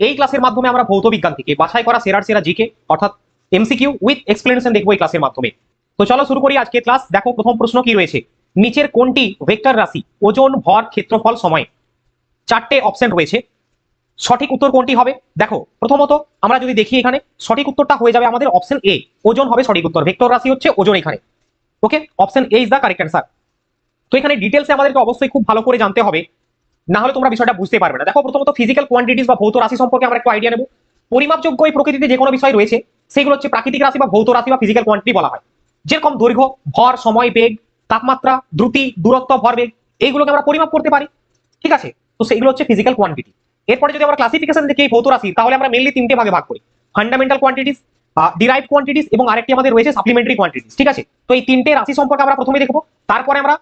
এই ক্লাসের মাধ্যমে আমরা ভৌত বিজ্ঞান থেকে বাছাই করা সেরার সেরা জিকে অর্থাৎ এমসিকিউ উইথ এক্সপ্লেনেশন দেখবো এই ক্লাসের মাধ্যমে। তো চলো শুরু করি আজকে ক্লাস। দেখো প্রথম প্রশ্ন কি রয়েছে, নিচের কোনটি ভেক্টর রাশি ওজন ভর ক্ষেত্রফল সময়? চারটে অপশন রয়েছে, সঠিক উত্তর কোনটি হবে? দেখো প্রথমত আমরা যদি দেখি এখানে সঠিক উত্তরটা হয়ে যাবে আমাদের অপশন এ, ওজন হবে সঠিক উত্তর। ভেক্টর রাশি হচ্ছে ওজন এখানে। Okay, option A is the correct answer. তো এখানে ডিটেলসে আমাদেরকে অবশ্যই খুব ভালো করে জানতে হবে, না হলে তোমরা বিষয়টা বুঝতে পারবে না। দেখো প্রথমত ফিজিক্যাল কোয়ান্টিটিস বা ভৌত রাশি সম্পর্কে আমরা একটু আইডিয়া নেব। পরিমাপযোগ্য এই প্রকৃতিতে যে কোনো বিষয় রয়েছে সেগুলো হচ্ছে প্রাকৃতিক রাশি বা ভৌত রাশি বা ফিজিক্যাল কোয়ান্টিটি বলা হয়। যেরকম দৈর্ঘ্য, ভর, সময়, বেগ, তাপমাত্রা, দ্রুতি, দূরত্ব, ভরবেগ, এইগুলোকে আমরা পরিমাপ করতে পারি। ঠিক আছে, তো সেগুলো হচ্ছে ফিজিক্যাল কোয়ান্টিটি। এরপরে যদি আমরা ক্লাসিফিকেশন দেখি এই ভৌত রাশি, তাহলে আমরা মেইনলি তিনটে ভাগে ভাগ করি, ফান্ডামেন্টাল কোয়ান্টিটিস, ডিরাইভড কোয়ান্টিটিস এবং আরেকটি আমাদের রয়েছে সাপ্লিমেন্টারি কোয়ান্টিটিস। ঠিক আছে, তো এই তিনটে রাশি সম্পর্কে আমরা প্রথমে দেখবো, তারপরে আমরা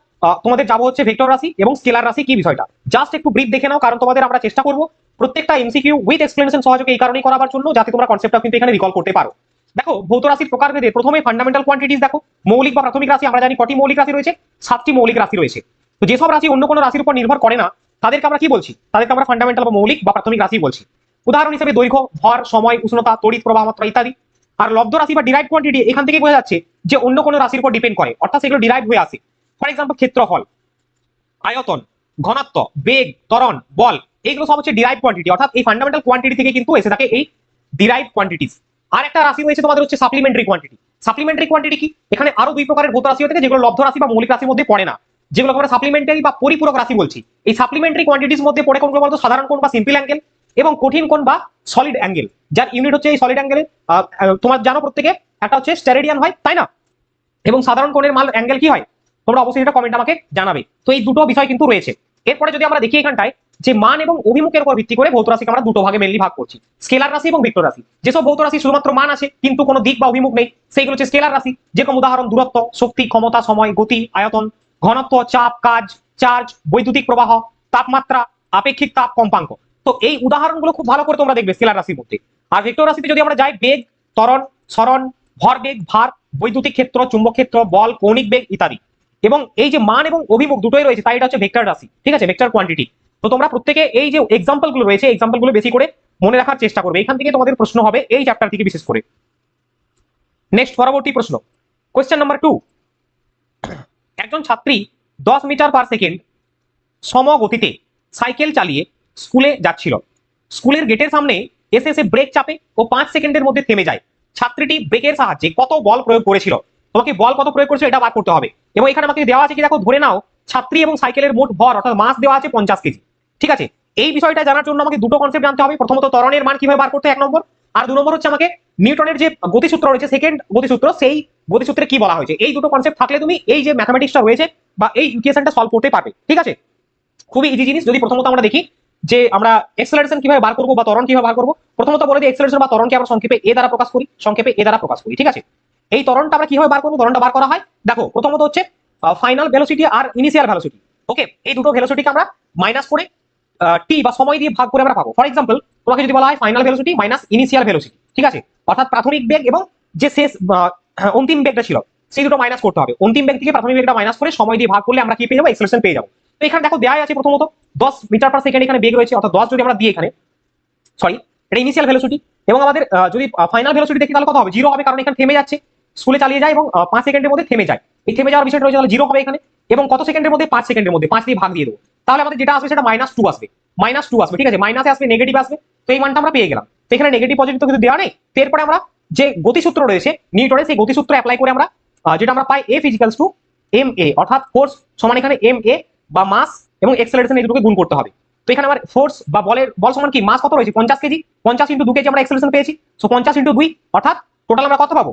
তোমাদের যাবো হচ্ছে ভেক্টর রাশি এবং স্কেলার রাশি কি বিষয়টা। জাস্ট একটু ব্রিফ দেখে নাও, কারণ তোমাদের আমরা চেষ্টা করবো প্রত্যেকটা এমসিকিউ উইথ এক্সপ্লেনেশন সহযোগে এই কারণেই করাবার জন্য যাতে তোমরা কনসেপ্টটা কিন্তু এখানে রিকল করতে পারো। দেখো ভৌত রাশির প্রকারভেদে প্রথমে ফান্ডামেন্টাল কোয়ান্টিটিস দেখো, মৌলিক বা প্রাথমিক রাশি আমরা জানি কটি মৌলিক রাশি রয়েছে, 7টি মৌলিক রাশি রয়েছে। তো যেসব রাশি অন্য কোনো রাশির উপর নির্ভর করে না তাদেরকে আমরা কি বলছি? তাদেরকে আমরা ফান্ডামেন্টাল বা মৌলিক বা প্রাথমিক রাশি বলছি। উদাহরণ হিসেবে দৈর্ঘ্য, ভর, সময়, উষ্ণতা, তড়িৎ প্রবাহ মাত্রা ইত্যাদি। আর লব্ধ রাশি বা ডিরাইভড কোয়ান্টিটি এখান থেকে বোঝা যাচ্ছে যে অন্য কোনো রাশির উপর ডিপেন্ড করে, অর্থাৎ সেগুলো ডিরাইভ হয়ে আসে। ফর এক্সাম্পল ক্ষেত্রফল, আয়তন, ঘনত্ব, বেগ, ত্বরণ, বল, এইগুলো সব হচ্ছে ডিরাইভ কোয়ান্টিটি, অর্থাৎ এই ফান্ডামেন্টাল কোয়ান্টিটি থেকে কিন্তু এসে থাকে এই ডিরাইভ কোয়ান্টিটিস। আর একটা রাশি রয়েছে তোমাদের হচ্ছে সাপ্লিমেন্টারি কোয়ান্টিটি। সাপ্লিমেন্টারি কোয়ান্টিটি কি? এখানে আরো দুই প্রকারের ভৌত রাশি হয়ে থাকে যেগুলো লব্ধ রাশি বা মৌলিক রাশির মধ্যে পড়ে না, যেগুলো আমরা সাপ্লিমেন্টারি বা পরিপূরক রাশি বলছি। এই সাপ্লিমেন্টারি কোয়ান্টিটিস মধ্যে পড়ে কোনগুলো বলতো? সাধারণ কোণ বা সিম্পল অ্যাঙ্গেল এবং কঠিন কোণ বা সলিড অ্যাঙ্গেল, যার ইউনিট হচ্ছে এই সলিড অ্যাঙ্গেল। তোমার জানো প্রত্যেকে একটা হচ্ছে স্টেরেডিয়ান হয়, তাই না? এবং সাধারণ কোণের মান অ্যাঙ্গেল কি হয় তোমরা অবশ্যই এটা কমেন্ট আমাকে জানাবে। তো এই দুটো বিষয় কিন্তু রয়েছে। এরপরে যদি আমরা দেখি এখানটায় যে মান এবং অভিমুখের উপর ভিত্তি করে ভৌত রাশিকে আমরা দুটো ভাগে মেনলি ভাগ করছি, স্কেলার রাশি এবং ভেক্টর রাশি। যেসব ভৌত রাশি শুধুমাত্র মান আছে কিন্তু কোনো দিক বা অভিমুখ নেই সেইগুলো হচ্ছে স্কেলার রাশি। যেরকম উদাহরণ দূরত্ব, শক্তি, ক্ষমতা, সময়, গতি, আয়তন, ঘনত্ব, চাপ, কাজ, চার্জ, বৈদ্যুতিক প্রবাহ, তাপমাত্রা, আপেক্ষিক তাপ, কম্পাঙ্ক। তো এই উদাহরণগুলো খুব ভালো করে তোমরা দেখবে স্কেলার রাশির মধ্যে। আর ভেক্টর রাশিতে যদি আমরা যাই, বেগ, ত্বরণ, সরণ, ভরবেগ, ভার, বৈদ্যুতিক ক্ষেত্র, চুম্বক ক্ষেত্র, বল, কৌণিক বেগ ইত্যাদি। এবং এই যে মান এবং অভিমুখ দুটোই রয়েছে তাই এটা হচ্ছে ভেক্টর রাশি। ঠিক আছে, ভেক্টর কোয়ান্টিটি। তো তোমরা প্রত্যেকে এই যে এক্সাম্পল গুলো রয়েছে এক্সাম্পল গুলো বেশি করে মনে রাখার চেষ্টা করবে, এখান থেকে তোমাদের প্রশ্ন হবে এই চ্যাপ্টার থেকে বিশেষ করে। নেক্সট পরবর্তী প্রশ্ন, কোয়েশ্চেন নাম্বার 2। একজন ছাত্রী 10 মিটার পার সেকেন্ড সমগতিতে সাইকেল চালিয়ে স্কুলে যাচ্ছিল। স্কুলের গেটের সামনে এসে এসে ব্রেক চাপে ও 5 সেকেন্ডের মধ্যে থেমে যায়। ছাত্রীটি ব্রেকের সাহায্যে কত বল প্রয়োগ করেছিল? তোমাকে বল কত প্রয়োগ করেছিল এটা বার করতে হবে। এবং এখানে আমাকে দেওয়া আছে কি, দেখো ধরে নাও ছাত্রী এবং সাইকেলের মোট ভর অর্থাৎ মাস দেওয়া আছে 50 কেজি। ঠিক আছে, এই বিষয়টা জানার জন্য আমাকে দুটো কনসেপ্ট জানতে হবে। প্রথমত ত্বরণের মান কিভাবে বার করতে হয় 1 নম্বর, আর 2 নম্বর হচ্ছে আমাকে নিউটনের যে গতিসূত্র রয়েছে সেকেন্ড গতিসূত্র, সেই গতিসূত্রে কি বলা হয়েছে। এই দুটো কনসেপ্ট থাকলে তুমি এই যে ম্যাথমেটিক্সটা রয়েছে বা এই ইকুয়েশনটা সলভ করতে পারবে। ঠিক আছে, খুবই ইজি জিনিস। যদি প্রথমত আমরা দেখি যে আমরা এক্সেলারেশন কিভাবে বার করবো বা ত্বরণ কিভাবে বার করবো, প্রথমত বলে দিই এক্সেলারেশন বা ত্বরণকে আমরা সংক্ষেপে এ দ্বারা প্রকাশ করি, সংক্ষেপে এ দ্বারা প্রকাশ করি। ঠিক আছে, এই ত্বরণটা আমরা কিভাবে বার করবো? ত্বরণটা বার করা হয়, দেখো প্রথমত হচ্ছে ফাইনাল ভেলোসিটি আর ইনিশিয়াল ভেলোসিটি। ওকে, এই দুটো ভেলোসিটিকে আমরা মাইনাস করে টি বা সময় দিয়ে ভাগ করে আমরা পাবো। ফর এক্সাম্পল তোমাকে যদি বলা হয় final velocity minus initial velocity, ঠিক আছে, অর্থাৎ প্রাথমিক বেগ এবং যে শেষ অন্তিম বেগটা ছিল সেই দুটো মাইনাস করতে হবে। অন্তিম বেগ থেকে প্রাথমিক বেগটা মাইনাস করে সময় দিয়ে ভাগ করলে আমরা কি পেয়ে যাবো? এক্সেলারেশন পেয়ে যাবো। তো এখানে দেখো দেওয়া আছে প্রথমত 10 মিটার পার সেকেন্ড এখানে বেগ রয়েছে, অর্থাৎ 10 যদি আমরা দিই এখানে, সরি এটা ইনিশিয়াল ভেলোসিটি। এবং আমাদের যদি ফাইনাল ভেলোসিটি দেখি তাহলে কত হবে? 0 হবে, কারণ এখানে থেমে যাচ্ছে, স্কুলে চালিয়ে যায় এবং 5 সেকেন্ডের মধ্যে থেমে যায়। এই থেমে যাওয়ার বিষয়টা রয়েছে, তাহলে 0 হবে এখানে। এবং কত সেকেন্ডের মধ্যে? 5 সেকেন্ডের মধ্যে 5 দিয়ে ভাগ দিয়ে দেবো, তাহলে আমাদের যেটা আসবে সেটা -2 আসবে। -2 আসবে, ঠিক আছে, মাইনাসে আসবে, নেগেটিভ আসবে। তো এই মানটা আমরা পেয়ে গেলাম। তো এখানে নেগেটিভ পজিটিভ তো কিছু দেওয়া নেই। তো এরপরে আমরা যে গতিসূত্র রয়েছে নিউটনের, সেই গতিসূত্র অ্যাপ্লাই করে আমরা যেটা আমরা পাই F = ma, অর্থাৎ ফোর্স সমান এখানে ma বা মাস এবং এক্সেলারেশন এই দুটোকে গুণ করতে হবে। তো এখানে আমার ফোর্স বা বল সমান কি, মাস কত রয়েছে 50 কেজি, 50 × 2 কেজি আমরা এক্সেলারেশন পেয়েছি। সো 50 × 2 অর্থাৎ টোটাল আমরা কত পাবো?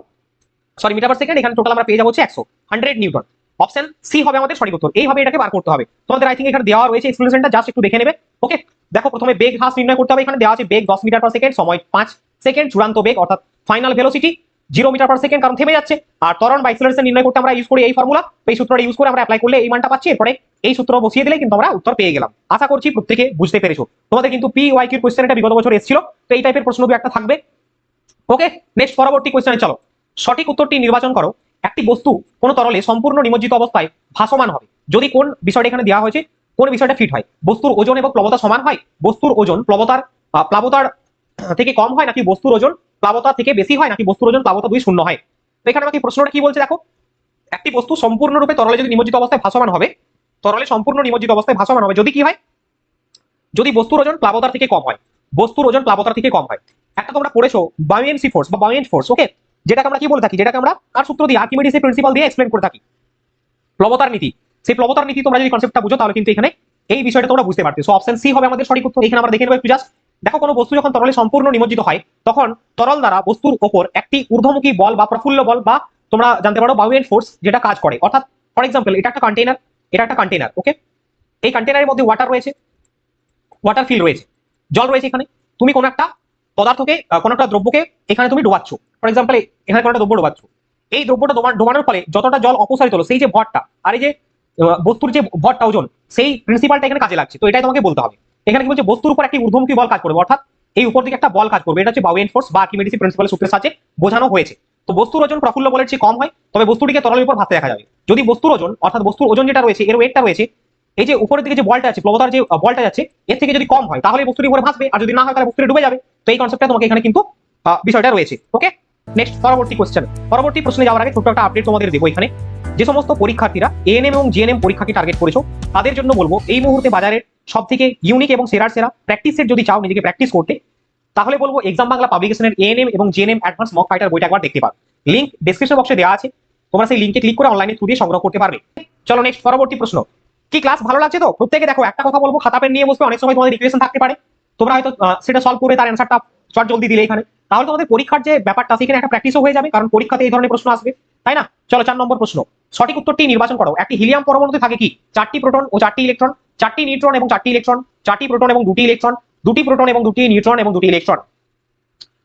সরি মিটার পার সেকেন্ড, এখানে টোটাল আমরা পেয়ে যাবো হচ্ছে 100 নিউটন। অপশন সি হবে আমাদের সঠিক উত্তর। এইভাবে এটাকে বার করতে হবে। তোমাদের আই থিঙ্ক এখানে দেওয়া রয়েছে এক্সপ্লেনেশনটা, জাস্ট একটু দেখে নেবে। ওকে, দেখো প্রথমে বেগ হ্রাস নির্ণয় করতে হবে। এখানে দেওয়া আছে বেগ 10 মিটার পার সেকেন্ড, সময় 5 সেকেন্ড, চূড়ান্ত বেগ অর্থাৎ final velocity 0 metre per second, কারণ থেমে যাচ্ছে। আর ত্বরণ বা এক্সেলারেশন নির্ণয় করতে আমরা ইউজ করি এই ফর্মুলা, এই সূত্রটা ইউজ করে আমরা অ্যাপ্লাই করলে এই মানটা পাচ্ছি। এরপরে এই সূত্র বসিয়ে দিলে কিন্তু আমরা উত্তর পেয়ে গেলাম। আশা করছি প্রত্যেকে বুঝতে পেরেছো। তোমাদের কিন্তু PYQ কোশ্চেন এটা বিগত বছর এসেছিল, তো এই টাইপের প্রশ্ন একটা থাকবে। ওকে, নেক্সট পরবর্তী কোশ্চেনে চলো। সঠিক উত্তরটি নির্বাচন করো। একটি বস্তু কোন তরলে সম্পূর্ণ নিমজ্জিত অবস্থায় ভাসমান হবে যদি কোন বিষয়টা এখানে দেওয়া হয়েছে কোন বিষয়টা ফিট হয়? বস্তুর ওজন এবং প্লবতা সমান হয়, বস্তুর ওজন প্লবতার থেকে কম হয় নাকি বস্তুর ওজন প্লাবতা থেকে বেশি হয় নাকি বস্তুর ওজন প্লাবতা 2 শূন্য হয়। তো এখানে আমাকে প্রশ্নটা কি বলছে দেখো, একটি বস্তু সম্পূর্ণরূপে তরলে যদি নিমজ্জিত অবস্থায় ভাসমান হবে, তরলে সম্পূর্ণ নিমজ্জিত অবস্থায় ভাসমান হবে যদি কি হয়, যদি বস্তুর ওজন প্লাবতার থেকে কম হয়, বস্তুর ওজন প্লাবতার থেকে কম হয়। একটা তোমরা পড়েছো বাউয়েন্সি ফোর্স বা বাউয়েন্ট ফোর্স, ওকে, যেটাকে আমরা কি বলে থাকি, যেটাকে আমরা কার সূত্র দিয়ে, আর্কিমিডিসের প্রিন্সিপাল দিয়ে এক্সপ্লেন করে থাকি, প্লবতার নীতি। সেই প্লবতার নীতি তোমরা যদি কনসেপ্টটা বুঝো তাহলে কিন্তু এখানে এই বিষয়টা তোমরা বুঝতে পারবে। সো অপশন সি হবে আমাদের সঠিক উত্তর। এখানে আমরা দেখে নেব একটু জাস্ট, দেখো কোনো বস্তু যখন তরলে সম্পূর্ণ নিমজ্জিত হয় তখন তরল দ্বারা বস্তুর ওপর একটি ঊর্ধ্বমুখী বল বা প্রফুল্ল বল বা তোমরা জানতে পারো বাউয়েন্ট ফোর্স যেটা কাজ করে। অর্থাৎ ফর এক্সাম্পল এটা একটা কন্টেইনার, এটা একটা কন্টেইনার, ওকে, এই কন্টেইনারের মধ্যে ওয়াটার রয়েছে, ওয়াটার ফিল রয়েছে, জল রয়েছে। এখানে তুমি কোন একটা পদার্থকে, কোন একটা দ্রব্যকে এখানে তুমি ডোবাচ্ছ, ফর এক্সাম্পল এখানে কোন একটা দ্রব্য ডোবাচ্ছ, এই দ্রব্যটা ডোবানোর ফলে যতটা জল অপসারিত হলো, সেই যে ভরটা আর এই যে বস্তুর যে ভরটা ওজন, সেই প্রিন্সিপালটা এখানে কাজে লাগছে। তো এটাই তোমাকে বলতে হবে। এখানে কি বলছে, বস্তুর উপর একটি ঊর্ধ্বমুখী বল কাজ করবে, অর্থাৎ এই উপর দিকে একটা বল কাজ করবে। এটা হচ্ছে বাউয়েন্ট ফোর্স বা আর্কিমিডিস প্রিন্সিপালের সূত্রের সাহায্যে বোঝানো হয়েছে। তো বস্তুর ওজন প্রফুল্ল বলের চেয়ে কম হয় তবে বস্তুটিকে তরলের উপর ভাসতে দেখা যাবে। যদি বস্তুর ওজন অর্থাৎ বস্তুর ওজন যেটা রয়েছে, এর ওয়েটটা রয়েছে, এই যে উপরের দিকে যে বলটা আছে, প্লবতার যে বলটা যাচ্ছে, এর থেকে যদি কম হয় তাহলে বস্তুটি উপরে ভাসবে, আর যদি না হয় তাহলে বস্তুটি ডুবে যাবে। তো এই কনসেপ্টটা তোমাকে এখানে কিন্তু বিষয়টা রয়েছে। ওকে, নেক্সট পরবর্তী কোশ্চেন। পরবর্তী প্রশ্নে যাওয়ার আগে ছোট্ট একটা আপডেট তোমাদের দেবো। এখানে যে সমস্ত পরীক্ষার্থীরা এএনএম এবং জিএনএম পরীক্ষাকে টার্গেট করেছো তাদের জন্য বলবো, এই মুহূর্তে বাজারের সব থেকে ইউনিক এবং সেরা প্র্যাকটিস সেট যদি চাও নিজেকে প্র্যাকটিস করতে, তাহলে বলবো এক্সাম বাংলা পাবলিকেশনের এএনএম এবং জিএনএম অ্যাডভান্স মক ফাইটার বইটা একবার দেখতে পারো। লিংক ডেসক্রিপশন বক্সে দেওয়া আছে, তোমরা সেই লিংকে ক্লিক করে অনলাইনে থ্রু দিয়ে সংগ্রহ করতে পারবে। চলো নেক্সট পরবর্তী প্রশ্ন। কি ক্লাস ভালো লাগছে তো প্রত্যেকে? দেখো একটা কথা বলবো, খাতা পেন নিয়ে বসবে। অনেক সময় তোমাদের রিকুয়েশন থাকতে পারে, তোমরা হয়তো সেটা সলভ করে তার অ্যান্সারটা চট জলদি দিলে এখানে, তাহলে তোমাদের পরীক্ষার যে ব্যাপারটা সেখানে একটা প্র্যাকটিসও হয়ে যাবে, কারণ পরীক্ষাতে এই ধরনের প্রশ্ন আসবে, তাই না? চলো 4 নম্বর প্রশ্ন, সঠিক উত্তরটি নির্বাচন করো। একটি হিলিয়াম পরমাণুতে থাকে কি? 4টি প্রোটন ও 4টি ইলেকট্রন, 4টি নিউট্রন এবং 4টি ইলেকট্রন, 4টি প্রোটন এবং 2টি ইলেকট্রন, 2টি প্রোটন এবং 2টি নিউট্রন এবং 2টি ইলেকট্রন।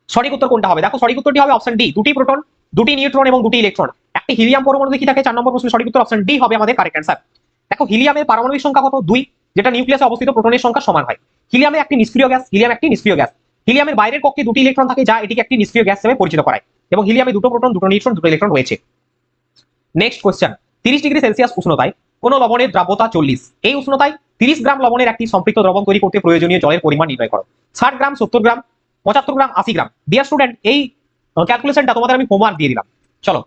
সঠিক উত্তর কোনটা হবে? দেখো সঠিক উত্তরটি হবে অপশন ডি, 2টি প্রোটন, 2টি নিউট্রন এবং 2টি ইলেকট্রন। একটি হিলিয়াম পরমাণুতে কি থাকে? 4 নম্বর প্রশ্নের সঠিক উত্তর অপশন ডি হবে আমাদের কারেক্ট অ্যান্সার। দেখো হিলিয়ামের পারমাণবিক সংখ্যা কত? 2, যেটা নিউক্লিয়াসে অবস্থিত প্রোটনের সংখ্যা সমান হয়। হিলিয়ামে একটি নিষ্ক্রিয় গ্যাস, হিলিয়াম একটি নিষ্ক্রিয় গ্যাস। হিলিয়ামের বাইরের কক্ষে 2টি ইলেকট্রন থাকে যা এটিকে একটি নিষ্ক্রিয় গ্যাস হিসেবে পরিচিত করায়, এবং হিলিয়ামে 2টো প্রোটন, 2টো নিউট্রন, 2টো ইলেকট্রন রয়েছে। নেক্সট কোশ্চেন, 30 ডিগ্রি সেলসিয়াস উষ্ণতায় কোন লবণের দ্রাব্যতা 40, এই উষ্ণতায় 30 গ্রাম লবণের একটি সম্পৃক্ত দ্রবণ তৈরি করতে প্রয়োজনীয় জলের পরিমাণ নির্ণয় করো। 60 গ্রাম, 70 গ্রাম, 75 গ্রাম, 80 গ্রাম। ডিয়ার স্টুডেন্ট, এই ক্যালকুলেশনটা তোমাদের আমি হোমওয়ার্ক দিয়ে দিলাম। চলো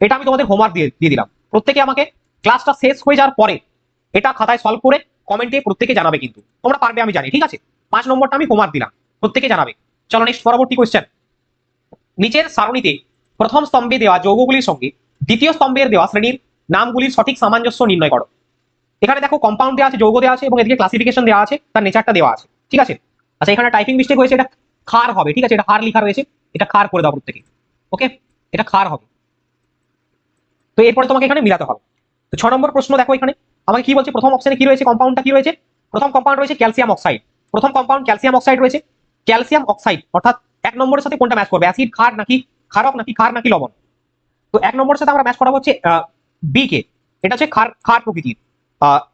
এটা আমি তোমাদের হোমওয়ার্ক দিয়ে দিলাম। প্রত্যেকে আমাকে ক্লাসটা শেষ হয়ে যাওয়ার পরে এটা খাতায় সলভ করে কমেন্টে প্রত্যেকে জানাবে, কিন্তু তোমরা পারবে আমি জানি, ঠিক আছে? 5 নম্বরটা আমি হোমওয়ার্ক দিলাম, প্রত্যেকে জানাবে। চলো নেক্সট পরবর্তী কোশ্চেন। নিচের সারণীতে প্রথম স্তম্ভে দেওয়া যৌগগুলির সঙ্গে দ্বিতীয় স্তম্ভের দেওয়া শ্রেণীর নামগুলির সঠিক সামঞ্জস্য নির্ণয় করো। এখানে দেখো কম্পাউন্ড দেওয়া আছে, যৌগ দেওয়া আছে, এবং এদিকে ক্লাসিফিকেশন দেওয়া আছে, তার নেচারটা দেওয়া আছে, ঠিক আছে? আচ্ছা এখানে টাইপিং মিস্টেক হয়েছে, এটা ক্ষার হবে, ঠিক আছে? এটা হার লেখা রয়েছে, এটা ক্ষার করে দাও প্রত্যেকে, ওকে? এটা ক্ষার হবে। তো এরপরে তোমাকে এখানে মিলাতে হবে। তো 6 নম্বর প্রশ্ন দেখো, এখানে আমাকে কি বলছে, প্রথম অপশনে কি রয়েছে, কম্পাউন্ডটা কি রয়েছে? প্রথম কম্পাউন্ড রয়েছে ক্যালসিয়াম অক্সাইড। প্রথম কম্পাউন্ড ক্যালসিয়াম অক্সাইড রয়েছে। ক্যালসিয়াম অক্সাইড অর্থাৎ 1 নম্বরের সাথে কোনটা ম্যাচ করবে? অ্যাসিড, ক্ষার নাকি ক্ষারক, নাকি ক্ষার নাকি লবণ? তো 1 নম্বরের সাথে আমরা ম্যাচ করাবো হচ্ছে বি কে, এটা হচ্ছে ক্ষার প্রকৃতির।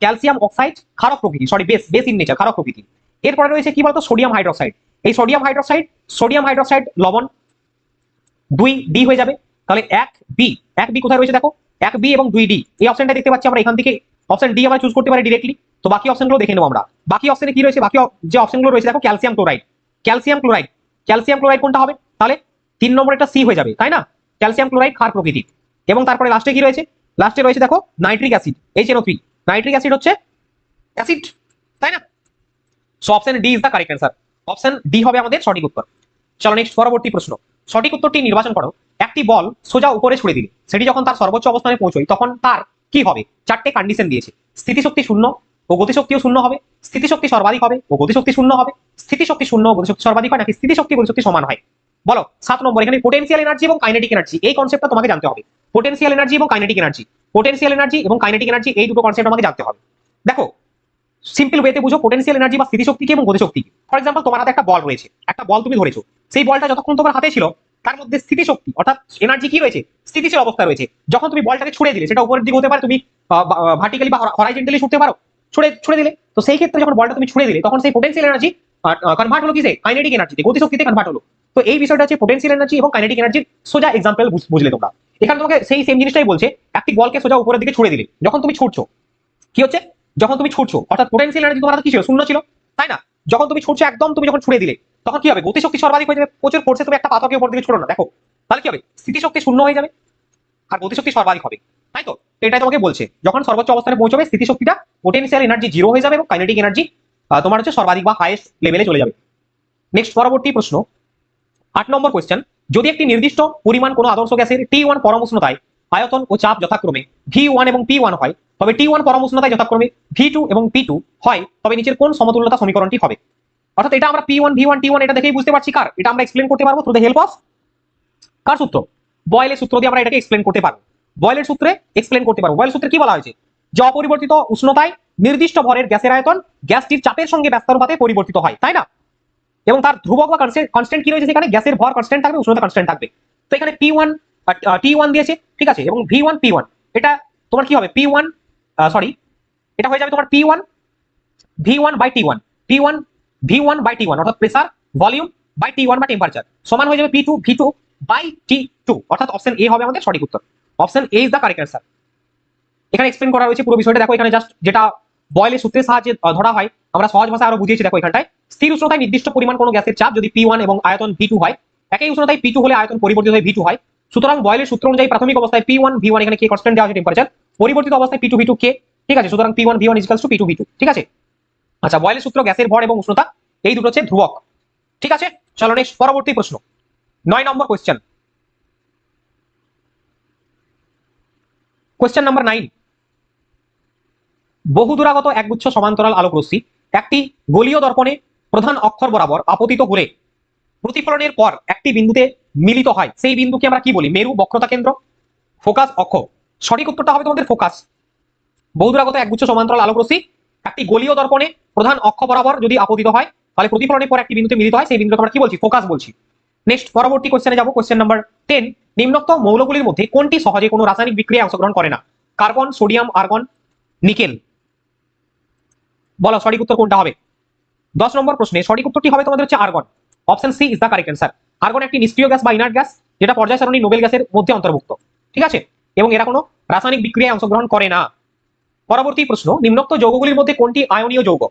ক্যালসিয়াম অক্সাইড ক্ষারক প্রকৃতির, সরি বেস ইন নেচার, ক্ষারক প্রকৃতির। এরপরে রয়েছে কি বলতো, সোডিয়াম হাইড্রোক্সাইড। এই সোডিয়াম হাইড্রোক্সাইড লবণ, 2 ডি হয়ে যাবে। তাহলে 1 বি কোথায় রয়েছে দেখো, 1 বি এবং 2 ডি, এই অপশনটা দেখতে পাচ্ছি আমরা। এখান থেকে অপশন ডি আমরা চুজ করতে পারি ডাইরেক্টলি। তো বাকি অপশনগুলো দেখে নেব আমরা। বাকি অপশনে কি রয়েছে, বাকি যে অপশনগুলো রয়েছে দেখো, ক্যালসিয়াম ক্লোরাইড কোনটা হবে? তাহলে 3 নম্বর এটা সি হয়ে যাবে, তাই না? ক্যালসিয়াম ক্লোরাইড ক্ষার প্রকৃতির। এবং তারপরে লাস্টে কি রয়েছে? লাস্টে রয়েছে দেখো nitric acid, HNO3। Nitric acid হচ্ছে অ্যাসিড, তাই না? So option D is the correct answer. Option D হবে আমাদের সঠিক উত্তর। চলো নেক্সট পরবর্তী প্রশ্ন। সঠিক উত্তরটি নির্বাচন করো। একটি বল সোজা উপরে ছুড়ে দিলে সেটি যখন তার সর্বোচ্চ অবস্থানে পৌঁছয় তখন তার কি হবে? 4টে কন্ডিশন দিয়েছে। স্থিতিশক্তি 0 ও গতিশক্তিও 0 হবে, স্থিতিশক্তি সর্বাধিক হবে ও গতিশক্তি 0 হবে, স্থিতিশক্তি 0 ও গতিশক্তি সর্বাধিক হয়, নাকি স্থিতিশক্তি গতিশক্তি সমান হয়? বলো। 7 নম্বর, এখানে পোটেনশিয়াল এনার্জি এবং কাইনেটিক এনার্জি, এই কনসেপ্টটা তোমাকে জানতে হবে। পোটেনশিয়াল এনার্জি এবং কাইনেটিক এনার্জি, এই দুটো কনসেপ্ট আমাকে জানতে হবে। দেখো সিম্পল ওয়েতে বুঝো, পোটেনশিয়াল এনার্জি বা স্থিতিশক্তি কি এবং গতিশক্তি কি। ফর এক্সাম্পল তোমার হাতে একটা বল রয়েছে, একটা বল তুমি ধরেছো, সেই বলটা যতক্ষণ তোমার হাতে ছিল তার মধ্যে স্থিতিশক্তি অর্থাৎ এনার্জি কি রয়েছে? স্থিতিশীল অবস্থায় রয়েছে। যখন তুমি বলটাকে ছুড়ে দিলে, সেটা উপরের দিকে হতে পারে, তুমি ভার্টিক্যালি বা হরাইজন্টালি ছুটতে পারো, ছুড়ে দিলে, তো সেই ক্ষেত্রে যখন বলটা তুমি ছুড়ে দিলে তখন সেই পোটেনশিয়াল এনার্জি কনভার্ট হলো কিসে? কাইনেটিক এনার্জিতে, গতিশক্তিতে কনভার্ট হলো। তো এই বিষয়টা হচ্ছে পোটেনশিয়াল এনার্জি এবং কাইনেটিক এনার্জির সোজা এক্সাম্পল বুঝলে তোমরা। এখানে তোমাকে সেই সেম জিনিসটাই বলছে, একটি বলকে সোজা উপরের দিকে ছুড়ে দিলে, যখন তুমি ছুটছো কি হচ্ছে? যখন তুমি ছুটছো অর্থাৎ পোটেনশিয়াল এনার্জি তোমার হাতে কি ছিল? 0 ছিল, তাই না? যখন তুমি ছুটছো একদম, তুমি যখন ছুড়ে দিলে তখন কি হবে? গতিশক্তি সর্বাধিক হয়ে যাবে। প্রচুর ফোর্সে তুমি একটা পাথরকে উপর দিকে ছোড়ো না, দেখো তাহলে কি হবে? স্থিতিশক্তি শূন্য হয়ে যাবে আর গতিশক্তি সর্বাধিক হবে, তাই তো? এটাই তোমাকে বলছে, যখন সর্বোচ্চ অবস্থানে পৌঁছবে স্থিতিশক্তিটা পোটেনশিয়াল এনার্জি জিরো হয়ে যাবে এবং কাইনেটিক এনার্জি তোমার হচ্ছে সর্বাধিক বা হাইয়েস্ট লেভেলে চলে যাবে। নেক্সট পরবর্তী প্রশ্ন, 8 নম্বর কোশ্চেন, যদি একটি নির্দিষ্ট পরিমাণ কোনো আদর্শ গ্যাসের T1 পরম উষ্ণতায় আয়তন ও চাপ যথাক্রমে V1 এবং P1 হয়, তবে T1 পরম উষ্ণতায় যথাক্রমে V2 এবং P2 হয়, তবে নিচের কোন সমতুল্যতা সমীকরণটি হবে? অর্থাৎ এটা আমরা P1 V1 T1 এটা দেখেই বুঝতে পারছি কার, এটা আমরা এক্সপ্লেন করতে পারবো থ্রু দ্য হেল্প অফ কার সূত্র? বয়েলের সূত্র দিয়ে আমরা এটাকে এক্সপ্লেন করতে পারবো। বয়েলের সূত্রে এক্সপ্লেন করতে পারবো। বয়েলের সূত্রে কি বলা হয়েছে? যে অপরিবর্তিত উষ্ণতায় নির্দিষ্ট ভরের গ্যাসের আয়তন গ্যাসটির চাপের সঙ্গে ব্যস্তানুপাতে পরিবর্তিত হয়, তাই না? এবং তার ধ্রুবক বা কনস্ট্যান্ট কি রয়েছে? সেখানে গ্যাসের ভর কনস্ট্যান্ট থাকবে, উষ্ণতা কনস্ট্যান্ট থাকবে। তো এখানে P1 T1 দিয়েছে, ঠিক আছে, এবং V1 P1, এটা তোমার কি হবে? P1 সরি, এটা হয়ে যাবে তোমার P1 V1 by T1, P1 V1 by T1 অর্থাৎ প্রেসার ভলিউম বাই T1 বা টেম্পারেচার সমান হয়ে যাবে P2 V2 বাই T2, অর্থাৎ অপশন এ হবে আমাদের সঠিক উত্তর। Option A is the correct answer. এখানে এক্সপ্লেন করা হয়েছে পুরো বিষয়টা, দেখো এখানে জাস্ট যেটা বয়েলের সূত্রের সাহায্যে ধরা হয়, আমরা সহজ ভাষায় আরো বুঝিয়েছি। দেখো এখানটায় স্থির উষ্ণতায় নির্দিষ্ট পরিমাণ কোনো গ্যাসের চাপ যদি P1 এবং আয়তন V2 হয়, একই উষ্ণতায় P2 হলে আয়তন পরিবর্তিত হয়ে V2 হয়। সুতরাং বয়েলের সূত্র অনুযায়ী প্রাথমিক অবস্থায় P1 V1 এখানে কে কনস্ট্যান্ট দেওয়া আছে টেম্পারেচার, পরিবর্তিত অবস্থায় P2 V2 কে, ঠিক আছে, সুতরাং P1 V1 P2 V2, ঠিক আছে। আচ্ছা, বয়েলের সূত্র গ্যাসের ভর এবং উষ্ণতা এই দুটো হচ্ছে ধ্রুবক, ঠিক আছে। চলো নেক্সট পরবর্তী প্রশ্ন, 9 নম্বর কোশ্চেন। কোশ্চেন নাম্বার 9, বহুদূরাগত একগুচ্ছ সমান্তরাল আলোক রশ্মি একটি গোলীয় দর্পণে প্রধান অক্ষর বরাবর আপতিত হলে প্রতিফলনের পর একটি বিন্দুতে মিলিত হয়, সেই বিন্দুকে আমরা কি বলি? মেরু, বক্রতা কেন্দ্র, ফোকাস, অক্ষ। সঠিক উত্তরটা হবে তোমাদের ফোকাস। বহুদূরাগত একগুচ্ছ সমান্তরাল আলোক রশ্মি একটি গোলীয় দর্পণে প্রধান অক্ষ বরাবর যদি আপতিত হয়, তাহলে প্রতিফলনের পর একটি বিন্দুতে মিলিত হয়, সেই বিন্দুকে আমরা কি বলছি? ফোকাস বলছি। নেক্সট পরবর্তী কোশ্চেনে যাব, কোশ্চেন নাম্বার 10, নিম্নোক্ত মৌলগুলির মধ্যে কোনটি সহজে কোনো রাসায়নিক বিক্রিয়ায় অংশগ্রহণ করে না? Carbon, sodium, argon, nickel. বলো সঠিক উত্তর কোনটা হবে? 10 নম্বর প্রশ্নে সঠিক উত্তরটি হবে তোমাদের হচ্ছে argon. Option C is the correct answer. Argon একটি নিষ্ক্রিয় গ্যাস বা ইনার্ট গ্যাস, যেটা পর্যায় সারণী নোবেল গ্যাসের মধ্যে অন্তর্ভুক্ত, ঠিক আছে, এবং এরা কোনো রাসায়নিক বিক্রিয়ায় অংশগ্রহণ করে না। পরবর্তী প্রশ্ন, নিম্নোক্ত যৌগগুলির মধ্যে কোনটি আয়নীয় যৌগ?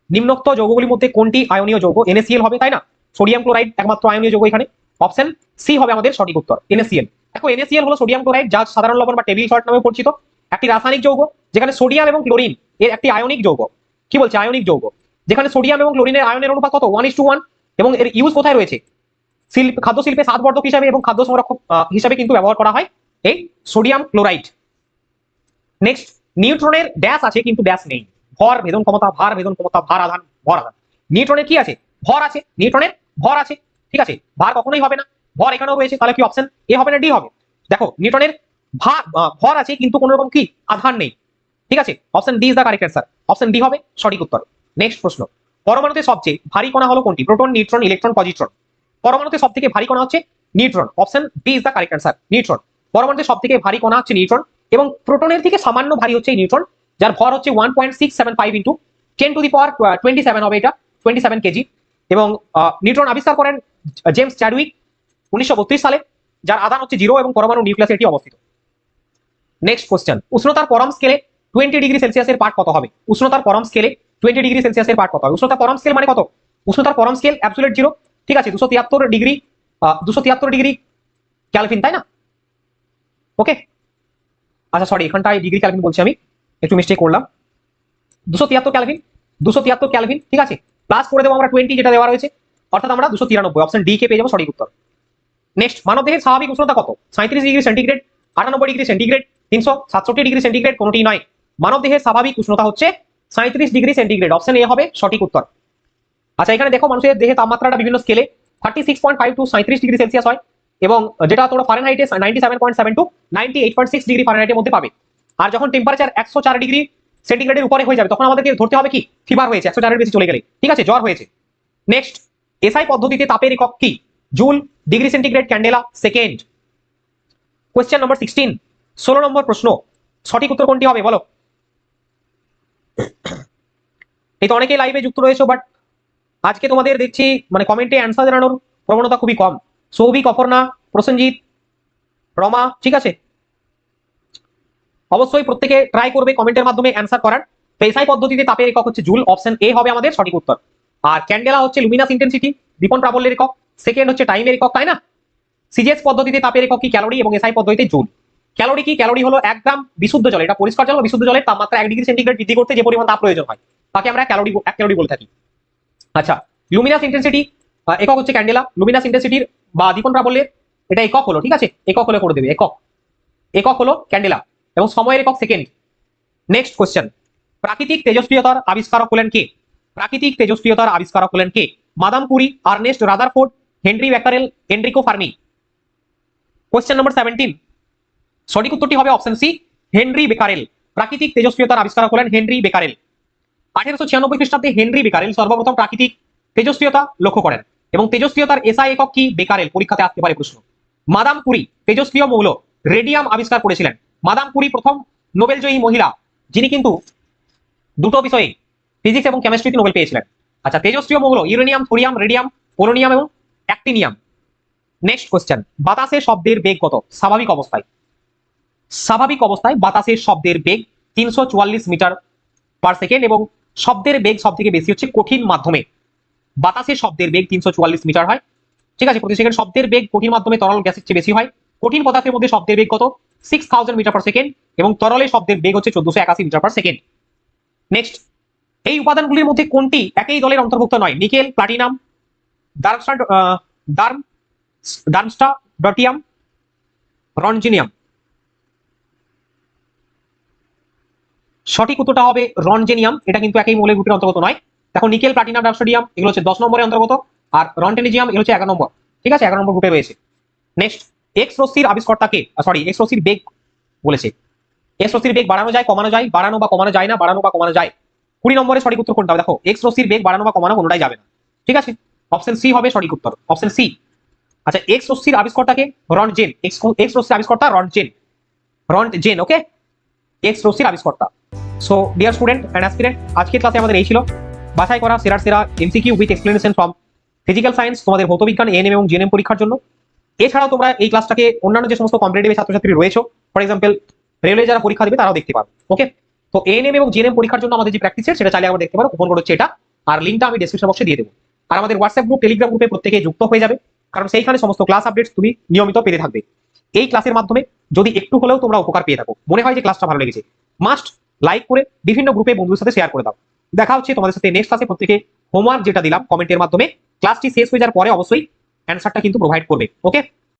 নিম্নোক্ত যৌগগুলির মধ্যে কোনটি আয়নীয় যৌগ? NaCl হবে, তাই না? সোডিয়াম ক্লোরাইড একমাত্র আয়নীয় যৌগ এখানে। অপশন সি হবে আমাদের সঠিক উত্তর, NaCl। দেখো NaCl হলো সোডিয়াম ক্লোরাইড, যা সাধারণ লবণ বা টেবিল সল্ট নামে পরিচিত, একটি রাসায়নিক যৌগ, যেখানে সোডিয়াম এবং ক্লোরিন এর একটি আয়নিক যৌগ। কি বলছে? আয়নিক যৌগ, যেখানে সোডিয়াম এবং ক্লোরিনের আয়নের অনুপাত কত? 1:1, এবং এর ইউজ কোথায় রয়েছে? খাদ্য শিল্পে সাতবর্ধক হিসাবে এবং খাদ্য সংরক্ষক হিসাবে কিন্তু ব্যবহার করা হয় এই সোডিয়াম ক্লোরাইড। নেক্সট, নিউট্রনের ড্যাশ আছে কিন্তু ড্যাশ নেই, ভর ভেদন ক্ষমতা, ভার ভেদন ক্ষমতা, ভার আধান, ভর আধান। নিউট্রনের কি আছে? ভর আছে, নিউট্রনের ভর আছে, ঠিক আছে, ভার কখনোই হবে না। ভর এখানেও রয়েছে, তাহলে কি অপশন এ হবে না ডি হবে? দেখো নিউটনের ভর আছে কিন্তু কোনো রকম কি আধান নেই, ঠিক আছে, option D is the correct answer. Option D হবে সঠিক উত্তর। নেক্সট প্রশ্ন, পরমাণুতে সবচেয়ে ভারী কণা হলো কোনটি? Proton, neutron, electron, positron. পরমাণুতে সবথেকে ভারী কণা হচ্ছে neutron. Option B is the correct answer, neutron. পরমাণুতে সবথেকে ভারী কণা হচ্ছে নিউট্রন, এবং প্রোটনের থেকে সামান্য ভারী হচ্ছে এই নিউট্রন, যার ভর হচ্ছে 1.675 ইন্টু 10⁻27 হবে, এটা 27 কেজি। এবং নিউট্রন আবিষ্কার করেন জেমস চ্যাডউইক 1932 সালে, যার আধান হচ্ছে 0 এবং পরমাণু নিউক্লিয়াসে এটি অবস্থিত। নেক্সট কোশ্চেন, উষ্ণতার পরম স্কেলে 20 ডিগ্রি সেলসিয়াসের পার্ট কত হবে? উষ্ণতার পরম স্কেলে 20 ডিগ্রি সেলসিয়াসের পার্ট কত হবে? উষ্ণতার পরম স্কেল মানে কত? উষ্ণতার পরম স্কেল অ্যাবসলিউট 0, ঠিক আছে, 273 ডিগ্রি 273 ডিগ্রি ক্যালভিন, তাই না? ওকে, আচ্ছা সরি, এখানটায় ডিগ্রি ক্যালভিন বলছি, আমি একটু মিস্টেক করলাম। 273 ক্যালভিন, 273 ক্যালভিন, ঠিক আছে, প্লাস করে দেবো আমরা 20 যেটা দেওয়া রয়েছে, অর্থাৎ আমরা 293। অপশন ডি কে পেয়ে যাবো সঠিক উত্তর। নেক্সট, মানবদেহের স্বাভাবিক উষ্ণতা কত? 37 degree centigrade, 98 degree centigrade, 367 degree centigrade, কোনটি নয়। মানবদেহের স্বাভাবিক উষ্ণতা হচ্ছে 37 ডিগ্রি সেন্টিগ্রেড। অপশন এ হবে সঠিক উত্তর। আচ্ছা, এখানে দেখো মানুষের দেহে তাপমাত্রাটা বিভিন্ন স্কেলে 36.5 টু 37 ডিগ্রি সেলসিয়াস হয়, এবং যেটা তোমরা ফারেনহাইটে 97.7 টু 98.6 ডিগ্রি ফারেনহাইটের মধ্যে পাবে। আর যখন টেম্পারেচার 104 ডিগ্রি সেন্টিগ্রেডের উপরে হয়ে যাবে, তখন আমাদেরকে ধরতে হবে কি ফিভার হয়েছে, 104 এর বেশি চলে গেলে, ঠিক আছে, জ্বর হয়েছে। নেক্সট, এসআই পদ্ধতিতে তাপের একক কি? Joule, degree centigrade, candela, second. Question number 16, 16 নম্বর প্রশ্ন, সঠিক উত্তর কোনটি হবে বলো? এই তো অনেকেই লাইভে যুক্ত রয়েছে, বাট আজকে তোমাদের দেখছি মানে কমেন্টে অ্যান্সার জানানোর প্রবণতা খুবই কম। সৌভিক, অপর্ণা, প্রসেনজিৎ, রমা, ঠিক আছে, অবশ্যই প্রত্যেকে ট্রাই করবে কমেন্টের মাধ্যমে অ্যান্সার করার। এসআই পদ্ধতিতে তাপের একক হচ্ছে জুল। অপশন এ হবে আমাদের সঠিক উত্তর। আর ক্যান্ডেলা হচ্ছে লুমিনাস ইন্টেন্সিটি, দীপন প্রাবল্যের একক। সেকেন্ড হচ্ছে টাইমের একক, তাই না? সিজিএস পদ্ধতিতে তাপের একক কি? ক্যালোরি, এবং এসআই পদ্ধতিতে জুল। ক্যালোরি কি? ক্যালোরি হলো 1 গ্রাম বিশুদ্ধ জল, এটা পরিষ্কার জল বা বিশুদ্ধ জলের তাপমাত্রা 1 ডিগ্রি সেন্টিগ্রেড বৃদ্ধি করতে যে পরিমাণ তাপ প্রয়োজন হয় তাকে আমরা ক্যালোরি 1 ক্যালোরি বলে থাকি। আচ্ছা, লুমিনাস ইন্টেন্সিটি একক হচ্ছে ক্যান্ডেলা, লুমিনাস ইন্টেন্সিটির বা দীপন প্রাবল্যের এটা একক হলো, ঠিক আছে, একক হলে করে দেবে, একক একক হলো ক্যান্ডেলা এবং সময়ের একক সেকেন্ড। নেক্সট কোশ্চেন, প্রাকৃতিক তেজস্ক্রিয়তার আবিষ্কারক হলেন কে? প্রাকৃতিক তেজস্ক্রিয়তার আবিষ্কারক হলেন কে? Madame Curie, Ernest Rutherford, Henri Becquerel, Enrico Fermi. Question number 17, সঠিক উত্তরটি হবে অপশন সি, হেনরি বেকারেল। প্রাকৃতিক তেজস্ক্রিয়তার আবিষ্কারক হলেন হেনরি বেকারেল। 1896 খ্রিস্টাব্দে হেনরি বেকারেল সর্বপ্রথম প্রাকৃতিক তেজস্ক্রিয়তা লক্ষ্য করেন এবং তেজস্ক্রিয়তার এসআই একক কি? বেকারেল। পরীক্ষাতে আসতে পারে প্রশ্ন। মাদাম কুরি তেজস্ক্রিয় মৌল রেডিয়াম আবিষ্কার করেছিলেন। মাদাম কুরি প্রথম নোবেলজয়ী মহিলা যিনি কিন্তু দুটো বিষয়ে ফিজিক্স এবং কেমিস্ট্রিতে নোবেল পেয়েছিলেন। আচ্ছা, তেজস্ক্রিয় মৌল ইউরেনিয়াম, থোরিয়াম, রেডিয়াম, পোলোনিয়াম এবং অ্যাক্টিনিয়াম। নেক্সট কোশ্চেন, বাতাসে শব্দের বেগ কত? স্বাভাবিক অবস্থায়, স্বাভাবিক অবস্থায় বাতাসের শব্দের বেগ 344 মিটার পার সেকেন্ড এবং শব্দের বেগ সব থেকে বেশি হচ্ছে কঠিন মাধ্যমে। বাতাসের শব্দের বেগ 344 মিটার হয়, ঠিক আছে, প্রতি সেকেন্ড। শব্দের বেগ কঠিন মাধ্যমে তরল গ্যাসের চেয়ে বেশি হয়। কঠিন পদার্থের মধ্যে শব্দের বেগ কত? 6000 মিটার পার সেকেন্ড এবং তরলে শব্দের বেগ হচ্ছে 1481 মিটার পার সেকেন্ড। নেক্সট, এই উপাদানগুলির মধ্যে কোনটি একই দলের অন্তর্ভুক্ত নয়? Nickel, platinum, darmstadtium, roentgenium. সঠিক উত্তরটা হবে রনজেনিয়াম। এটা কিন্তু একই মৌলের গ্রুপের অন্তর্গত নয়। দেখো, নিকেল, প্লাটিনাম, ডার্মস্টাডিয়াম এগুলো হচ্ছে 10 নম্বরের অন্তর্গত, আর রনটেনিজিয়াম এগুলো হচ্ছে 11 নম্বর, ঠিক আছে, 11 নম্বর গ্রুপে রয়েছে। নেক্সট, এক্স রশ্মির আবিষ্কর্তাকে, সরি, এক্স রশ্মির বেগ বলেছে। এক্স রশ্মির বেগ বাড়ানো যায়, কমানো যায়, বাড়ানো বা কমানো যায় না, বাড়ানো বা কমানো যায়। 20 নম্বরে সঠিক উত্তর কোনটা হবে? দেখো, এক্স রশ্মির বেগ বাড়ানো বা কমানো কোনটাই যাবে না, ঠিক আছে, অপশন সি হবে সঠিক উত্তর, অপশন সি। আচ্ছা, এক্স রশ্মির আবিষ্কর্তাকে? রনজেন। এক্স রশ্মির আবিষ্কর্তা রনজেন, রনজেন, ওকে, এক্স রশ্মির আবিষ্কর্তা। So dear student and aspirant, আজকের ক্লাসে আমাদের এই ছিল বাছাই করা সেরার সেরা MCQ with explanation from physical science তোমাদের ভৌতবিজ্ঞান এএনএম এবং জিএনএম পরীক্ষার জন্য। এছাড়াও তোমরা এই ক্লাসটাকে অন্যান্য যে সমস্ত কম্পিটিটিভ ছাত্রছাত্রী রয়েছে, ফর এক্সাম্পল রেলওয়ে যারা পরীক্ষা দেবে তারাও দেখতে পারো, ওকে। তো এএনএম এবং জিএনএম পরীক্ষার জন্য আমাদের যে প্র্যাকটিস সেটা চাইলে আমরা দেখতে পারো, কুপন কোড হচ্ছে এটা, আর লিঙ্কটা আমি ডেসক্রিপশন বক্সে দিয়ে দেবো। আর আমাদের হোয়াটসঅ্যাপ গ্রুপ, টেলিগ্রাম গ্রুপে প্রত্যেকে যুক্ত হয়ে যাবে, কারণ সেইখানে সমস্ত ক্লাস আপডেটস তুমি নিয়মিত পেতে থাকবে। এই ক্লাসের মাধ্যমে যদি একটু হলেও তোমরা উপকার পেয়ে থাকো, মনে হয় যে ক্লাসটা ভালো লেগেছে, মাস্ট লাইক করে বিভিন্ন গ্রুপে বন্ধুদের সাথে শেয়ার করে দাও। দেখা হচ্ছে তোমাদের সাথে নেক্সট ক্লাসে। প্রত্যেকে হোমওয়ার্ক যেটা দিলাম কমেন্টের মাধ্যমে ক্লাসটি শেষ হয়ে যাওয়ার পরে অবশ্যই অ্যান্সারটা কিন্তু প্রোভাইড করবে, ওকে।